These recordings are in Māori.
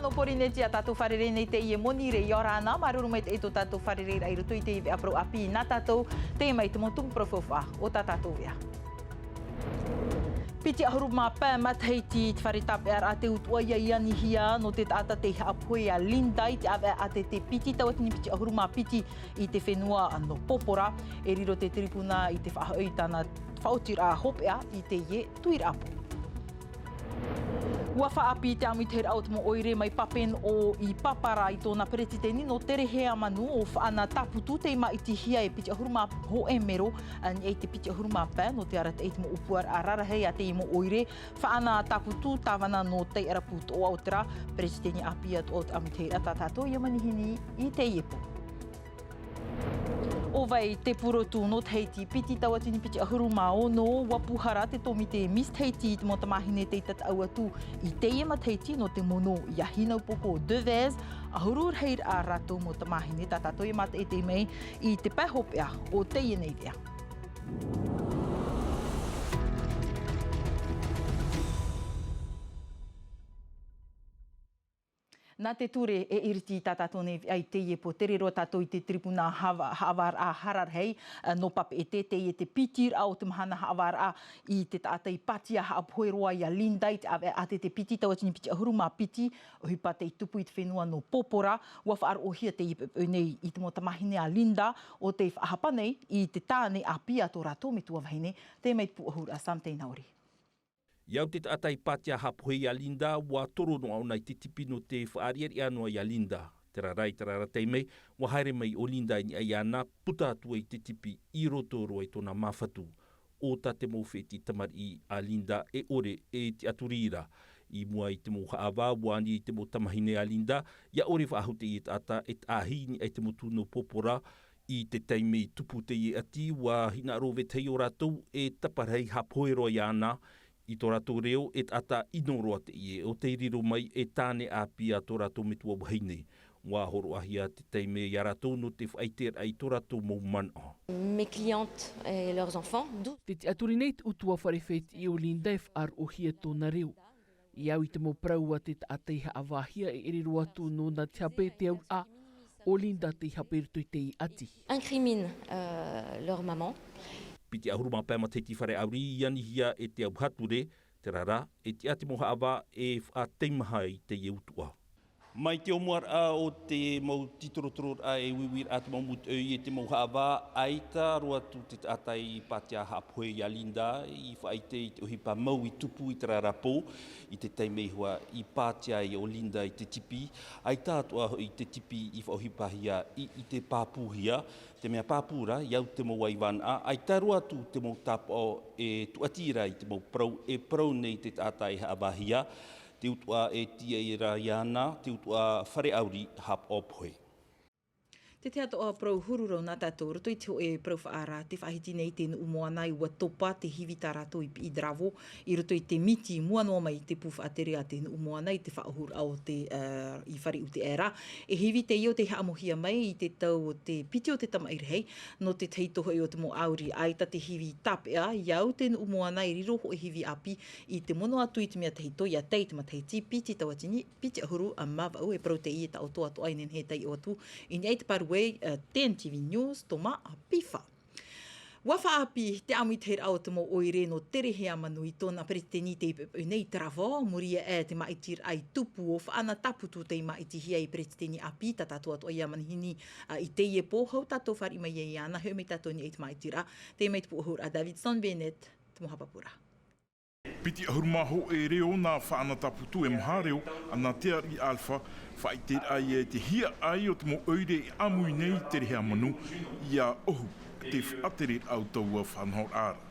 no porine tia tātou wharere nei te ie monire i orana, maruru mai te eto tātou wharere ai rutu i te iwe apro api nā tātou, te mai te motung profilwha o tā tātou ia. Piti ahuru mā pā matheiti te wharetape ar a te utua ia iani hia no te tāta te apoe a Linda i te awe a te piti tawatini piti ahuru mā piti i te whenua no popora e riro te tiripuna i te whaahoi tāna whaotira hopea i te ie tuira apo. Ua whaapi te amitera au tamo oire mai papen o I papara i tōna peretiteni no tere hea manu o whaana taputu te ima iti hia e piti ahuruma ho e mero ni e te piti ahuruma pē no te ara te eitimo upuar a rarahei a te imo oire whaana taputu tawana no te araput o autera peretiteni api at o te amitera tātātou ia manihini I te iepo. O vai te purotu no teiti piti tawatini piti ahuru mā ono wapuhara te tomi te mis teiti I te mo tamahine te tata au atu I te iema teiti no te mono I ahinau poko de vez ahuru reir a rato mo tamahine tatato I mata e te mei I te pahopea o te ienei vea. Nā te ture e iriti tātātou nei ai te ie po tere roa tātou I te tribuna hawar a hararhei no pape e te ie te pitir au te mahana hawar a I te tātai patia haapoe roa I a Linda I te awe a te piti tawatini piti ahuru mā piti o hipa te tupu I te whenua no popora ua whaar ohia te ie nei I te mo tamahine a Linda o te whaahapa nei I te tāne a pia tō rātou me tua wahine te mei te puahura a Samtei Nauri. Iau te atai patia hapohei a Linda wa toro no au nei te tipino te whaariari anua I a Linda. Tera tei mei, wa haere mai o Linda I ai ana puta atua I te tipi I roto roa I tōna mawhatu. O ta te mowheti tamari a Linda e ore e te aturira. I mua I te mo haawa, wani I te mo tamahine a Linda, ia ore whaahute I ata e ahini ai te mo tūno popora I te teimei tupu te I ati, wa hina rove tei o ratou e taparei hapoero I ana, I tō rātou reo e ata inoroa te ie, o te riro mai e tāne āpia tō rātou metua waheine. Wā horo ahia te teime I a rātou no te whaiter ai tō rātou mau mana. Mes clientes et leurs enfants. Te aturi nei te utua wharewhet I o Linda e whaar ohia tōna reo. I au I te mo praua te atei haawahia e ere atu no na te hape te au a o Linda te hape rito I te I ati. Incrimine leur maman. Piti ahuruma pēma te tifare auri iani hia e te auhature, te rara, e te ati moha awa e whaateimaha I te ieutua. Mai te omuar a o te mau titorotoro a e wiwir a te mau mut e te mau hawa, aita roa tu te atai patia hapoe I a Linda, I whaite I te ohipa mau I tupu I te rarapo, I te teimei hua I patia I o Linda I te tipi, aita atua I te tipi I whaohipa hia I te pāpū hia, te mea pāpūra, iau te mau waiwan a, aita roa tu te mau tapo e tuatira I te mau prau, e prau nei te atai hawa hia, te utua e tia I raiana, te utua whare auri hap opoe. Te te ato o prau hururau nā tātou, roto I te o e prau whaara, te whahiti nei te umoana I ua topa te hiwi tā rātou I dravo, I roto I te miti mua noa mai te puwha atere a te umoana I te whaahur au te I whare u te era. E hiwi te I o te haamohia mai I te tau o te piti o te tamairehei, no te teitoho I o te mo auri aita te hiwi tapea, iau te umoana I riro ho e hiwi api I te mono atu I te mea teito, ia tei te mateiti, piti tawatini, piti ahuru a mawau e prau te I e ta oto atu ainen he tei o atu, I ni te paru TNTV News, toma a pifa. Wa whaapi te amu I te au te mo oire no tere hea manu I tōna pereteni te nei travo, muria e te maitir ai tupu o whaana taputu te maiti hia I pereteni api, tatatua to ia manihini I te ie po, hau tato whari mai e ana, heu mei tato ni e te maitira, te mei te puahur a Davidson Bennett, te mohapapura. Piti ahurmaho e reo nā whaana taputu e mhareo, ana te ari alfa, whaiter ai e te hia ai o te mo oire I amui nei te rehea manu, ia ohu te whaatere au taua whanhor ara.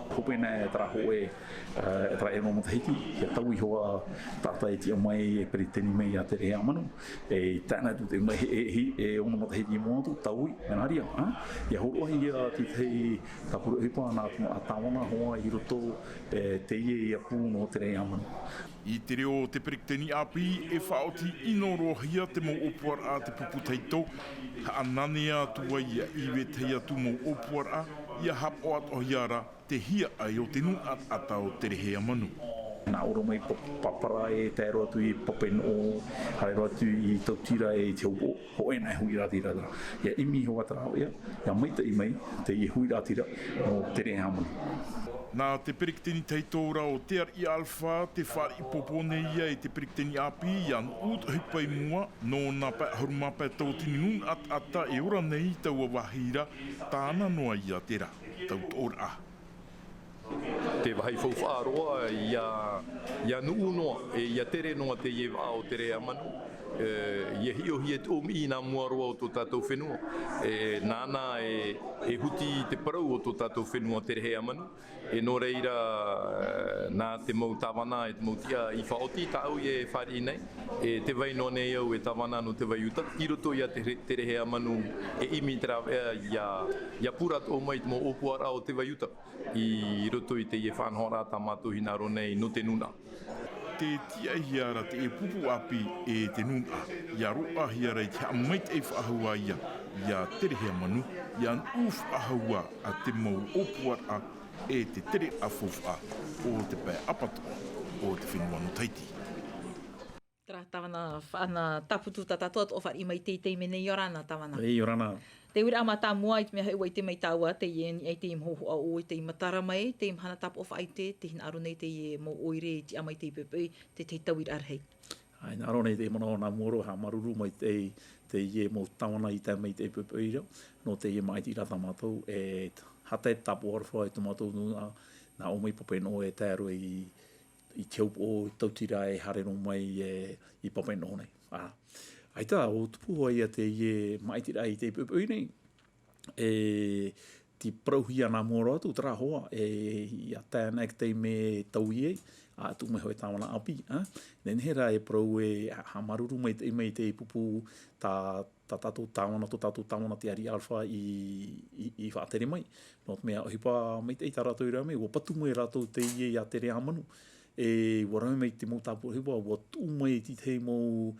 Hopena e tara ho e tara e no matahiti, ia tau I hoa tata e tia mai e periteni mei a te rehea manu, e tāna tu te mai e ono matahiti I mua tu, tau I, menaria, ia horo ahi ia te tei tapuru hipa nā a tāwana hoa I roto te ie I a pū no te rehea manu. I te reo te periteni api e whaoti inorohia te mo opuar a te pupu teito, ha ananea tua ia iwe tei atu mo opuar a, ia hap o at o hiara te hia ai o te nu at ata o te rehea manu. Nā oro mai papara e te aro atu I papeno o haere atu I tautira e te upo ho e nai hui rātira rā. Ia imi hoa tarao ia maita I mai te I hui rātira o tere hamana. Nā te perikiteni teitoura o te ari alfa, te whari popone ia e te perikiteni api I an ut hipai mua no nā pai harumapa tautini nun ata e ora nei taua wahira tāna noa ia tera, tautora a. Te wahi whauwhaaroa ia nuu noa, ia tere noa te ie o tere amanu. Ia hio hi e tōmi I nā muaroa o tō tātou whenua. Nāna e huti te parau o tō tātou whenua tere he amanu. No reira nā te mau tāwana e te mau tia I whaoti tāu I e whari nei. Te wai no nei au e tāwana no te wai uta. Ki roto ia tere he amanu e imi te rawea ia pura tō mai te mo opuara o te wai uta. I roto I te ie whanhora tā mātou hinaro nei no te nuna. Te tia hiara te e pupu api e te nuna. Ia roa hiara I te amait e whaahua ia. Ia tere hea manu. Ia an uf ahua a te mau opuara e te tere awhawha o te pai apatoa o te whenua no taiti. Tara tawana whaana taputu tatatua o whari mai teitei me nei orana tawana. Ei orana. Te ura ama tā mua I te mea hau I te mai tāua, te ieni ai te imhoho a o, te imatara mai, te imhana tapu o whaite, te hina aro nei te I mo oire, te amai te ipepei, te tauir arhei. Ai, nā aro nei te mana o nā moro ha maruru mai te ie mo tawana I te mai te ipepei rau, no te ie mai tira tā mātou, e hata e tapu orwha e tu mātou nā o mai papeno e te aro I te upo o tautira e hare no mai I papeno nei. Ai tā, o tupu ia te ie maitira I te ipepei nei, ti prauhia nā mōra atu, tara hoa, ia tēnei te me tau iei, tu me hoi tāwana api. Nen hera e prau ha maruru mai te pupu tā tātou tāwana, tō tātou tāwana te ari alfa I whaatere mai. Nō te mea ohipa mai te tarātou I rau mai, ua patu mai rātou te iei a tere amanu. Warame mai te mō tāpua hipa, ua tū mai ti te mo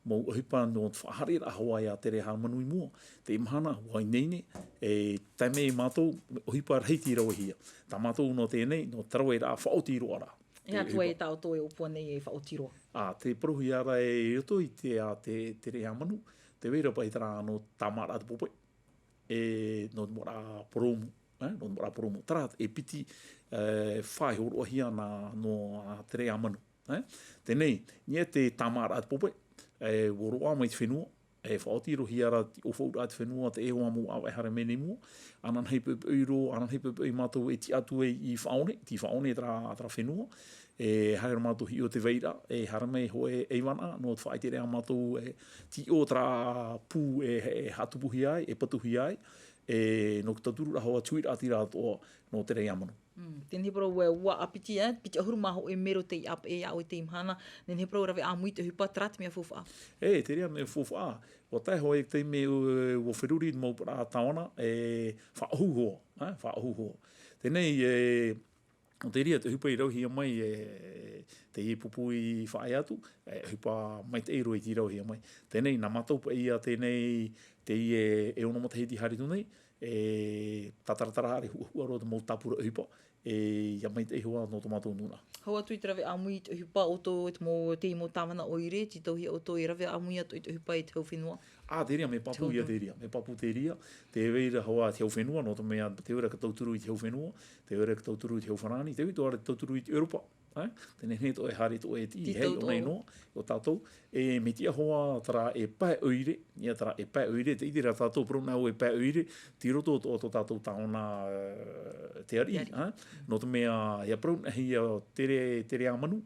hipa no whahare ra Hawaii a tere harmanu I mua. Te imahana, wai neine, taime I mātou, hipa reiti rawa hia. Tā mātou no tēnei, no tarawe ra whaoti roa ra. E atua e tau tō e opua nei e whaoti roa. Te prohi ara e roto I te tere harmanu, te weira pai tara no tamara te pope, no mora poromu, no mora poromu. Tara e piti whai horoa hia no tere harmanu. Tenei, nia te tamara te pope, woroa mai te whenua, whaoti rohi ara o whaura te whenua, te ehoa mo awe hara mene mua, anan hei pepeiro, anan hei pepei mātou e ti atu I whaone, ti whaone tra whenua, hara mātou hi o te veira, hara mei hoe eiwana, no te whaitere a mātou ti o tra pū hatupuhi ai, patuhi ai, no taturu rahoa tuira ati rātoa no te rei amanu. Tēnei pro ua apiti, piti ahuru maho e mero te ap e au te imhana, tēnei pro rawe a mui te hupa trat mea fufa. Te rea mea fufa. O tai hoa te me o whiruri mo para tawana, whaahuhoa. Tēnei, o te rea te hupa I rauhia mai, te I pupu I whae atu, hupa mai te eiro I ti rauhia mai. Tēnei, nā mataupa ia tēnei, te I ono matahiti haritu nei, tataratara hare hua roa te mau tapura hupa, ia mai te hua no tomato nuna. Hau atu I te rawe amui te hupa o tō te imo tāwana oire, ti tauhi o tō I rawe amui atu I te hupa I te hau whenua. Te rea, me papu ia te rea. Me papu te rea, te weira hoa te hau whenua, no te mea te ora ka tauturu I te hau whenua, te ora ka tauturu I te hau whanani, te ora ka tauturu I te Europa. Tēnei he to e hare to e ti hei o nei noa, o tātou. Me tia hoa tara e pae oire, nia tara e pae oire, te itira tātou prona o e pae oire, ti roto o tō tātou tāona te ari. No te mea, ia prona hei tere amanu,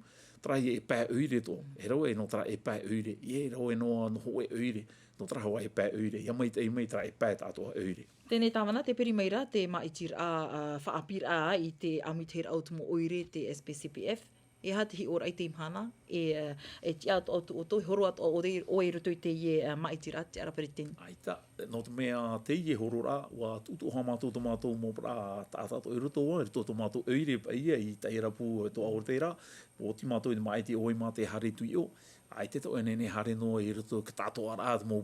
tara e pae oire to. E rau e no tara e pae oire, e rau e noa no ho e oire, no tara hoa e pae oire, ia mai tara e pae tātou oire. Tēnei tāwana, te peri meira, te maitir whaapir I te amiteir au tumo oire, te SPCPF, e hati hi ora I te imhana, e ti atu o tō horo atu o e roto I te maitir te arapariteni. Aita, no te mea te ie horora, wa tutu hamato tomato mo pra tātato i roto wa, rito tomato eire pa ia i tairapu to aorteira, o timato i mai te oi ma te hare tui o, ai te to enene hare no i roto ka tato ara mo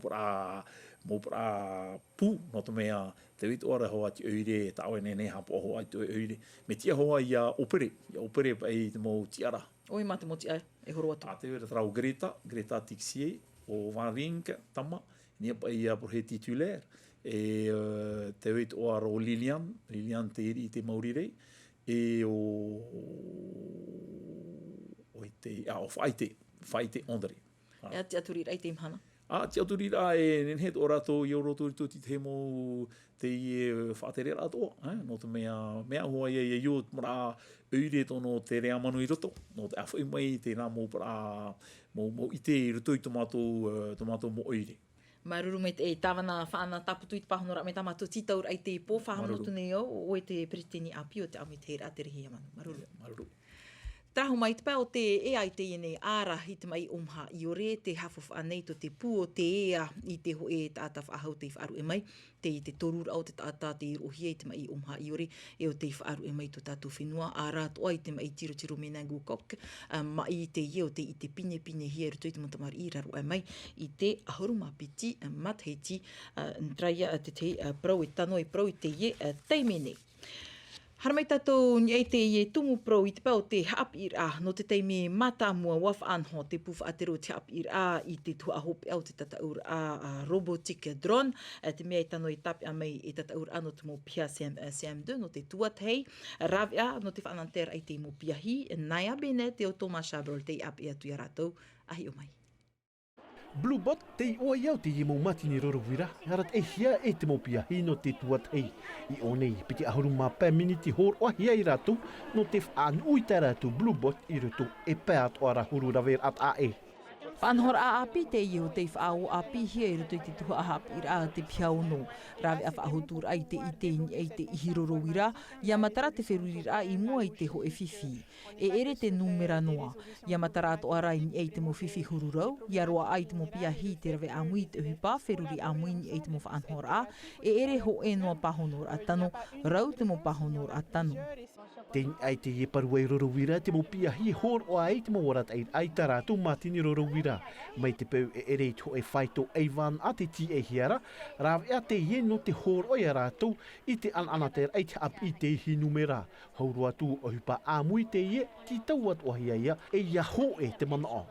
pra pu, no te mea te wito ora hoa ti eire, ta o enene hapo hoa i tu eire, me tia hoa i opere pa i te mo tiara. Oi mate mo ti ai, e horo atu. A te wera trau Greta Tixier, o Varinka, tama, nia pa ia por he titulaire, te weit o aro Lilian te iri te Maurire, e o Faite Andre. E ati aturira i te imhana. Te aturira e nenhet o rato i o roto i toti te mo te i whaaterera atoa, no te mea hoa i iot mara eure tono te rea manu i roto, no te awhai mai te rā mo i te i roto i tomato mo eure. Maruru me te tāwana whaana taputu i te pahonora me tamatu titaur ai te pō whahamotu nei o e te peritini api o te ame te hera te rehi amanu. Maruru. Trahu mai te pā o te e ai te iene āra i te mai omha i ore, te hafof anei to te pū o te ea i te ho e tāta whaahau te whaaru e mai, te i te torura au te tāta te irohia i te mai omha i ore, e o te whaaru e mai to tātou whenua, āra toa i te mai tiro me nangu kok, mai i te ie o te i te pine hia ruto i te montamari i raro e mai, i te ahuruma piti, matheiti, ntraia te prau e tano e prau i te ie, teimene. Haramai tātou ni ei te ie tumu pro i te pau te haapi ira no te teimi mata mua waf anho te pufa atero te haapi ira i te tua hope au te tataur a robotic drone te mea i tano i tapi a mei i tataur ano te mo pia CM2 no te tuatei ravia no te whanantera i te mo pia hi nai abene te o Thomas Chabrol te api atu i ratou ahi o mai. Bluebot te oa iau te i mo mati ni rorowira, harat e hia e te mo pia hino te tuatei. I o nei, piti ahuru mā pē miniti hor o hia i ratu, no te whaan ui te ratu Bluebot i rutu e pēat o ara huru rawer at a e. Whanhora a api te iho te whaau api hia i ruto i te tuha ahapi ira te piao no. Rawe a whaahotur ai te i te i te ihiroro wira, ia matara te wherurira i mua i te ho e whiwhi. E ere te numera noa. Ia matara ato ara i te mo whiwhi hururau, ia roa ai te mo pia hi te rawe amui te hupa, wheruri amui i te mo whanhora a, e ere ho e noa pahonor a tano, rau te mo pahonor a tano. Tein ai te ie parua i rorowira, te mo pia hi hor o ai te mo warat ai taratu matini rorowira. Mai te peu e ere to e whaito eivan a te ti e hiara, rawe a te ie no te hor o i rātou i te ananater ai te ap i te hi numera. Haurua tu o hupa amui te ie, ti tauat o hia ia, e ia ho e te mana o.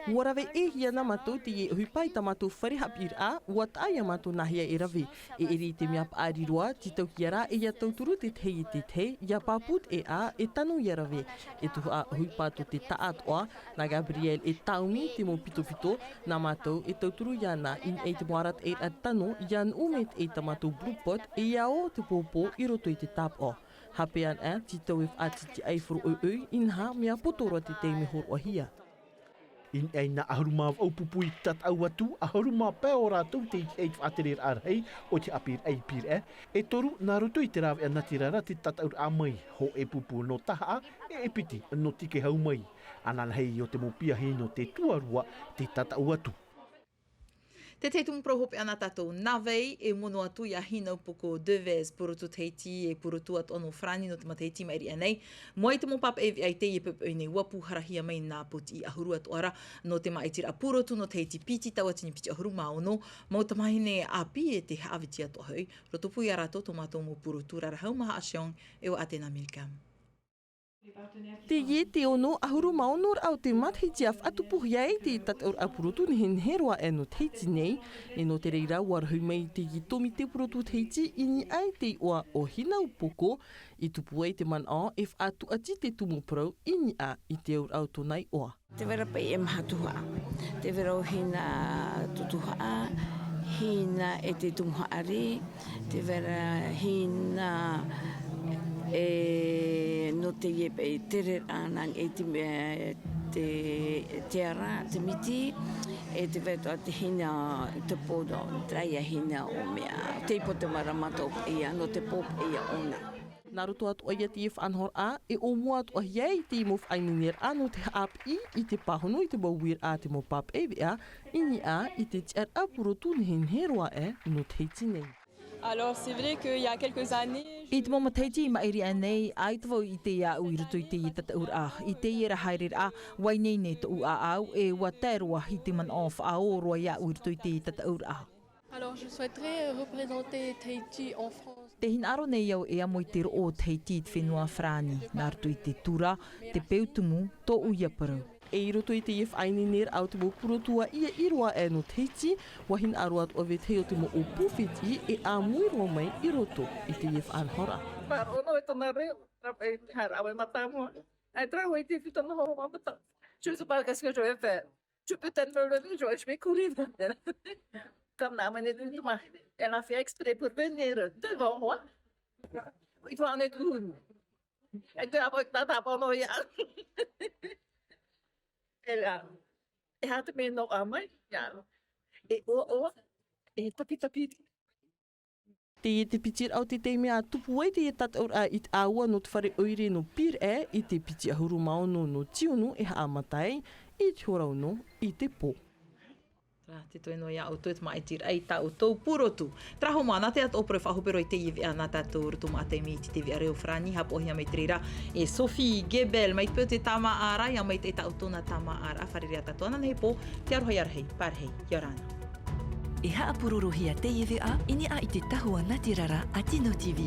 Ua rawe e hia na matu te ie hupai ta matu wharehapir a, ua taia matu nahia e rawe. E eri te mea paariroa, ti tau ki ara e ia tauturu te tei i te tei, ia paput e a e tanu i rawe. E tuhu a huipatu te taat oa, na Gabriel e taumi te mo pito, na matu e tauturu i ana in e te moarat e a tanu, ian umet e ta matu Bluebot e ia o te popo i roto i te tap o. Hapean a, ti tau e whaatiti ai furu ui, in ha mea potoro te tei me hor o hia. In ei na ahuruma au pupu i tat au atu, ahuruma pē o rātou te i whaaterer arhei o te apir ei pir e toru nā rutu i te rawe a natirara te tat aur a mai, ho e pupu no taha e piti no tike hau mai. Anan hei o te mo pia hei no te tuarua te tat au atu. Te te tumu prohope ana tātou nawei e mono atu i a hina upoko Devez purutu teiti e purutu at ono frani no te mateiti mairi anei. Moai te mo papa e ai te i pepe nei wapu harahia mai nā puti i ahuru atu ara no te maitira purutu no teiti piti tawatini piti ahuru maono. Mau tamahine api e te haawiti atu ahoi. Rotopu i a rato tomato mo purutu rarahau maha aseong e o atena milkam. Te ie te ono ahuru maonor au te mathiti a whatupuhi ai te tataur a purutu ni hen heroa e no teiti nei, e no te reira warhu mai te i tomi te purutu teiti ini ai te oa o hina upoko, i tupu ai te man a e whatu ati te tumu prau ini a i te aur au tonai oa. Te vera pai e mahatuha, te vera o hina tutuha, hina e te tumuha are, te vera hina e no te iepe e tere anang e te ara, te miti, e te veto a te hina te podo, traia hina o mea, te ipo te maramato ia, no te pop ia ona. Nā roto atu ia te whanhor a, e o mua atu iei te mo whainunir anu te haap i te pahono i te mawir a te mo pap ewe a, ini a i te tiar apurotu ni henheroa e no teiti nei. Alors c'est vrai qu'il y a quelques années... I te moma teiti i mairi anei, ai te wau i te ia ui rutu i te i tata ur a. I te ira hairir a, wai nei nei te u a au, e wa tērua hi te man off a oroa ia ui rutu i te i tata ur a. Alors je souhaiterais représenter Tahiti en France. Te hinaro nei au e amoi te ro o Tahiti i te whenua Frani, nā rutu i te tura, te peutumu, tō uia paru. E i roto i te whainunir au te mo purotua ia irua e no Tahiti, wahin aruat o ve te o te mo o pūwhiti e a muiro mai i roto i te whanhora. Parono e tona reo, rapai harawe matamua. Ai trau e te whitana ho mamata. Choose a podcast que je vais faire. Tu peux t'en me lever, je vais courir. Comme la monnaie de l'humain. Elle a fait exprès pour venir devant moi. Il faut en être une. Et tu as pas de bon oeil. Elle a te mis nos amais. Et et tapi. Te pitir au te teime a tupu ai te tataur a it aua no te whare oire no pir e i te piti ahuru maono no tionu e haamatai i te horauno i te pō. Te toi no ia o tuet mai tir ai tau tau purotu. Traho mana te ato opre whahopero i te iwi a nata tō rutu ma te miti te via reo Frani hapo hia mai trira e Sophie Gebel mai pio te tama ara ia mai te tau tōna tama ara wharerea tatuana nei pō te arohai arahei parhei Yorana. E haapururu hia te iwi a ini a i te tahua Natirara a Tino TV.